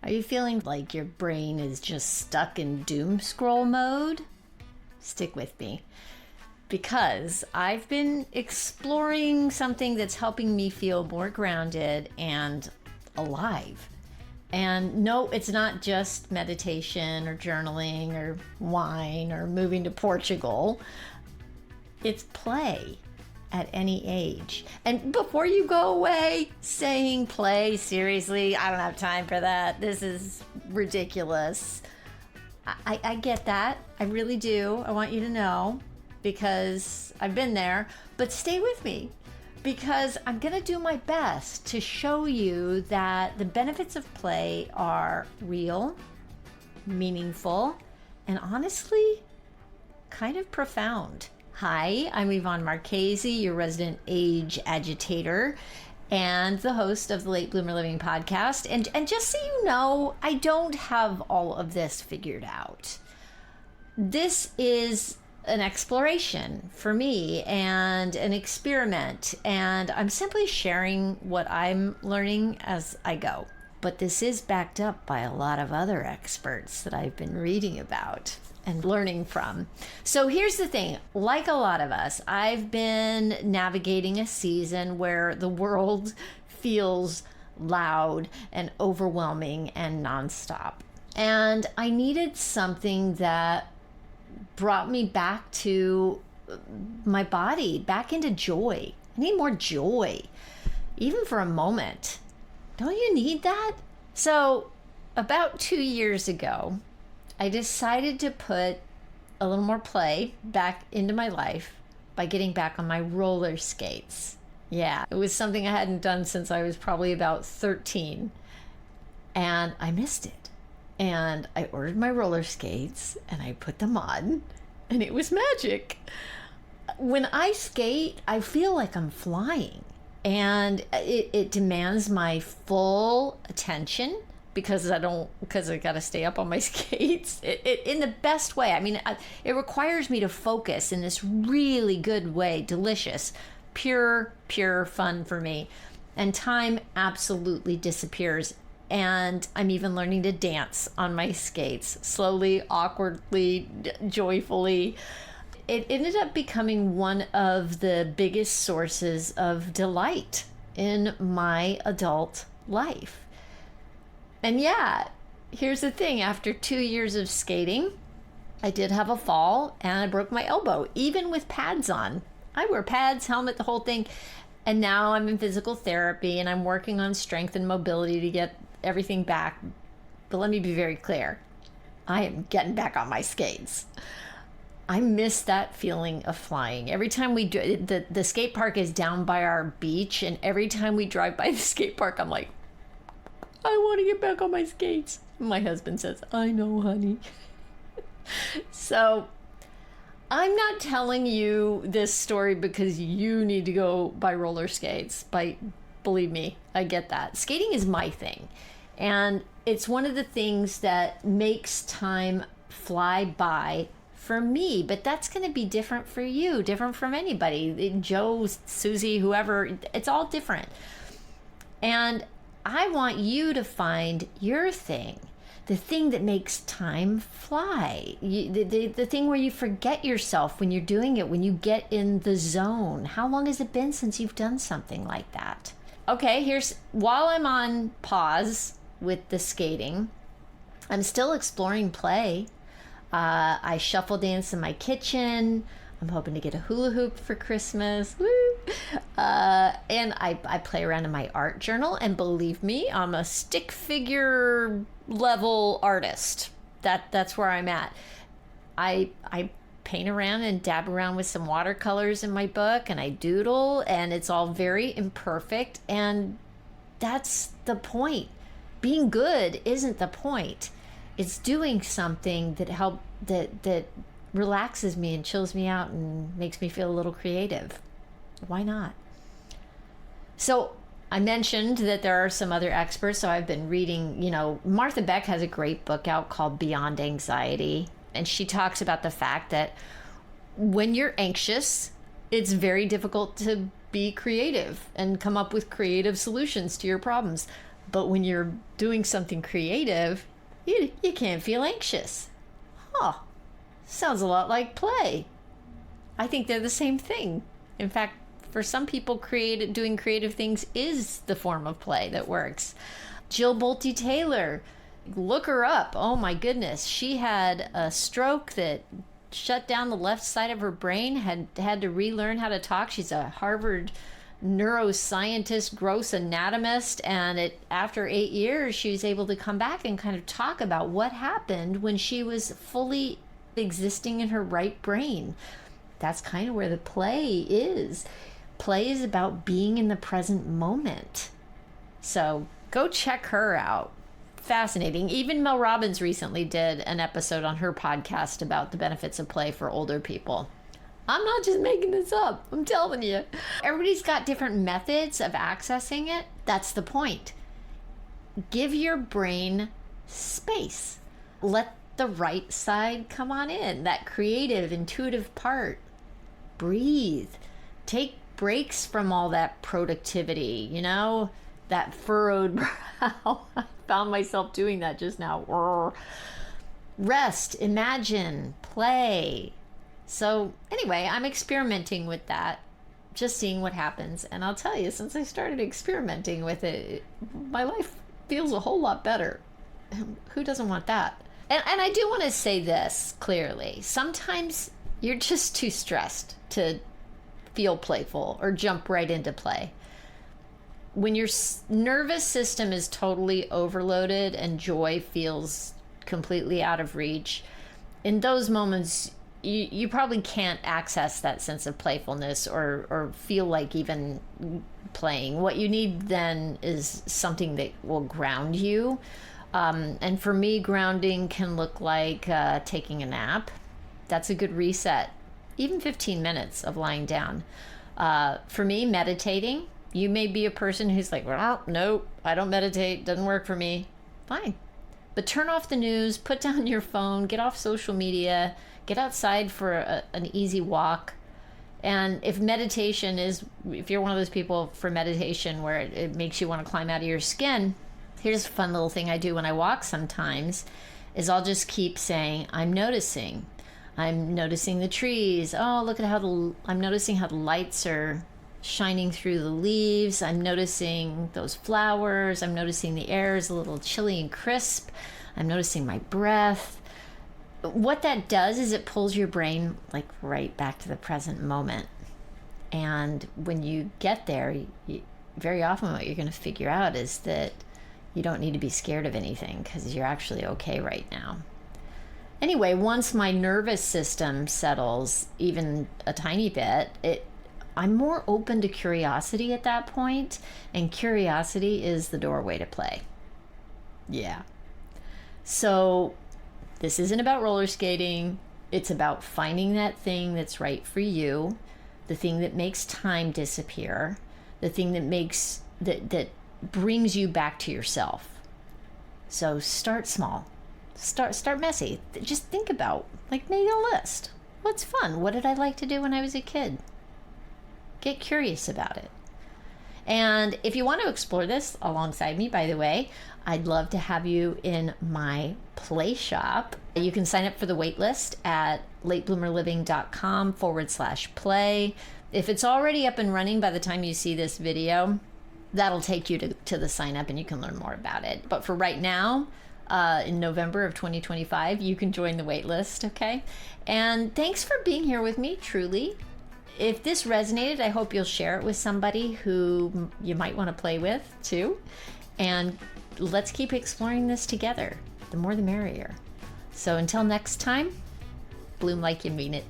Are you feeling like your brain is just stuck in doom scroll mode? Stick with me, because I've been exploring something that's helping me feel more grounded and alive. And no, it's not just meditation or journaling or wine or moving to Portugal. It's play at any age. And before you go away saying play, seriously, I don't have time for that. This is ridiculous. I get that. I really do. I want you to know, because I've been there. But stay with me, because I'm going to do my best to show you that the benefits of play are real, meaningful, and honestly, kind of profound. Hi, I'm Yvonne Marchese, your resident age agitator and the host of the Late Bloomer Living podcast. And just so you know, I don't have all of this figured out. This is an exploration for me and an experiment, and I'm simply sharing what I'm learning as I go. But this is backed up by a lot of other experts that I've been reading about and learning from. So here's the thing, like a lot of us, I've been navigating a season where the world feels loud and overwhelming and nonstop. And I needed something that brought me back to my body, back into joy. I need more joy, even for a moment. Don't you need that? So about 2 years ago, I decided to put a little more play back into my life by getting back on my roller skates. Yeah, it was something I hadn't done since I was probably about 13. And I missed it. And I ordered my roller skates and I put them on, and it was magic. When I skate, I feel like I'm flying, and it demands my full attention because I got to stay up on my skates in the best way. I mean, it requires me to focus in this really good way, delicious, pure fun for me. And time absolutely disappears. And I'm even learning to dance on my skates, slowly, awkwardly, joyfully. It ended up becoming one of the biggest sources of delight in my adult life. And yeah, here's the thing. After 2 years of skating, I did have a fall and I broke my elbow, even with pads on. I wear pads, helmet, the whole thing. And now I'm in physical therapy and I'm working on strength and mobility to get everything back. But let me be very clear. I am getting back on my skates. I miss that feeling of flying. Every time we do, the skate park is down by our beach, and every time we drive by the skate park, I'm like, I want to get back on my skates. My husband says, I know, honey. So I'm not telling you this story because you need to go buy roller skates. Believe me, I get that. Skating is my thing. And it's one of the things that makes time fly by for me. But that's going to be different for you, different from anybody. Joe, Susie, whoever, it's all different. And I want you to find your thing, the thing that makes time fly, the thing where you forget yourself when you're doing it, when you get in the zone. How long has it been since you've done something like that? Okay, while I'm on pause with the skating, I'm still exploring play. I shuffle dance in my kitchen. I'm hoping to get a hula hoop for Christmas. Woo! And I play around in my art journal. And believe me, I'm a stick figure level artist. That's where I'm at. I paint around and dab around with some watercolors in my book, and I doodle, and it's all very imperfect. And that's the point. Being good isn't the point. It's doing something that relaxes me and chills me out and makes me feel a little creative. Why not? So I mentioned that there are some other experts. So I've been reading, Martha Beck has a great book out called Beyond Anxiety. And she talks about the fact that when you're anxious, it's very difficult to be creative and come up with creative solutions to your problems. But when you're doing something creative, you can't feel anxious. Huh. Sounds a lot like play. I think they're the same thing. In fact, for some people, doing creative things is the form of play that works. Jill Bolte Taylor, look her up. Oh my goodness. She had a stroke that shut down the left side of her brain, had to relearn how to talk. She's a Harvard neuroscientist, gross anatomist, and after 8 years, she was able to come back and kind of talk about what happened when she was fully existing in her right brain. That's kind of where the play is. Play is about being in the present moment. So go check her out. Fascinating. Even Mel Robbins recently did an episode on her podcast about the benefits of play for older people. I'm not just making this up. I'm telling you. Everybody's got different methods of accessing it. That's the point. Give your brain space. Let the right side come on in. That creative, intuitive part. Breathe. Take breaks from all that productivity, that furrowed brow. I found myself doing that just now. Rest, imagine, play. So anyway, I'm experimenting with that, just seeing what happens. And I'll tell you, since I started experimenting with it, my life feels a whole lot better. Who doesn't want that? And I do want to say this clearly. Sometimes you're just too stressed to feel playful or jump right into play. When your nervous system is totally overloaded and joy feels completely out of reach, in those moments, you probably can't access that sense of playfulness or feel like even playing. What you need then is something that will ground you. And for me, grounding can look like taking a nap. That's a good reset. Even 15 minutes of lying down. For me, meditating. You may be a person who's like, well, nope, I don't meditate. Doesn't work for me. Fine. But turn off the news, put down your phone, get off social media, get outside for an easy walk. And if you're one of those people for meditation where it makes you want to climb out of your skin, here's a fun little thing I do when I walk sometimes, is I'll just keep saying, I'm noticing. I'm noticing the trees. Oh, look at I'm noticing how the lights are shining through the leaves. I'm noticing those flowers. I'm noticing the air is a little chilly and crisp. I'm noticing my breath. What that does is it pulls your brain like right back to the present moment. And when you get there, very often what you're going to figure out is that you don't need to be scared of anything because you're actually okay right now. Anyway, once my nervous system settles even a tiny bit, I'm more open to curiosity at that point, and curiosity is the doorway to play. Yeah. So this isn't about roller skating. It's about finding that thing that's right for you, the thing that makes time disappear, the thing that brings you back to yourself. So start small. Start messy. Just think about, make a list. What's fun? What did I like to do when I was a kid? Get curious about it. And if you want to explore this alongside me, by the way, I'd love to have you in my play shop. You can sign up for the wait list at latebloomerliving.com/play. If it's already up and running by the time you see this video, that'll take you to the sign up and you can learn more about it. But for right now, in November of 2025, you can join the wait list, okay? And thanks for being here with me, truly. If this resonated, I hope you'll share it with somebody who you might want to play with too. And let's keep exploring this together. The more the merrier. So until next time, bloom like you mean it.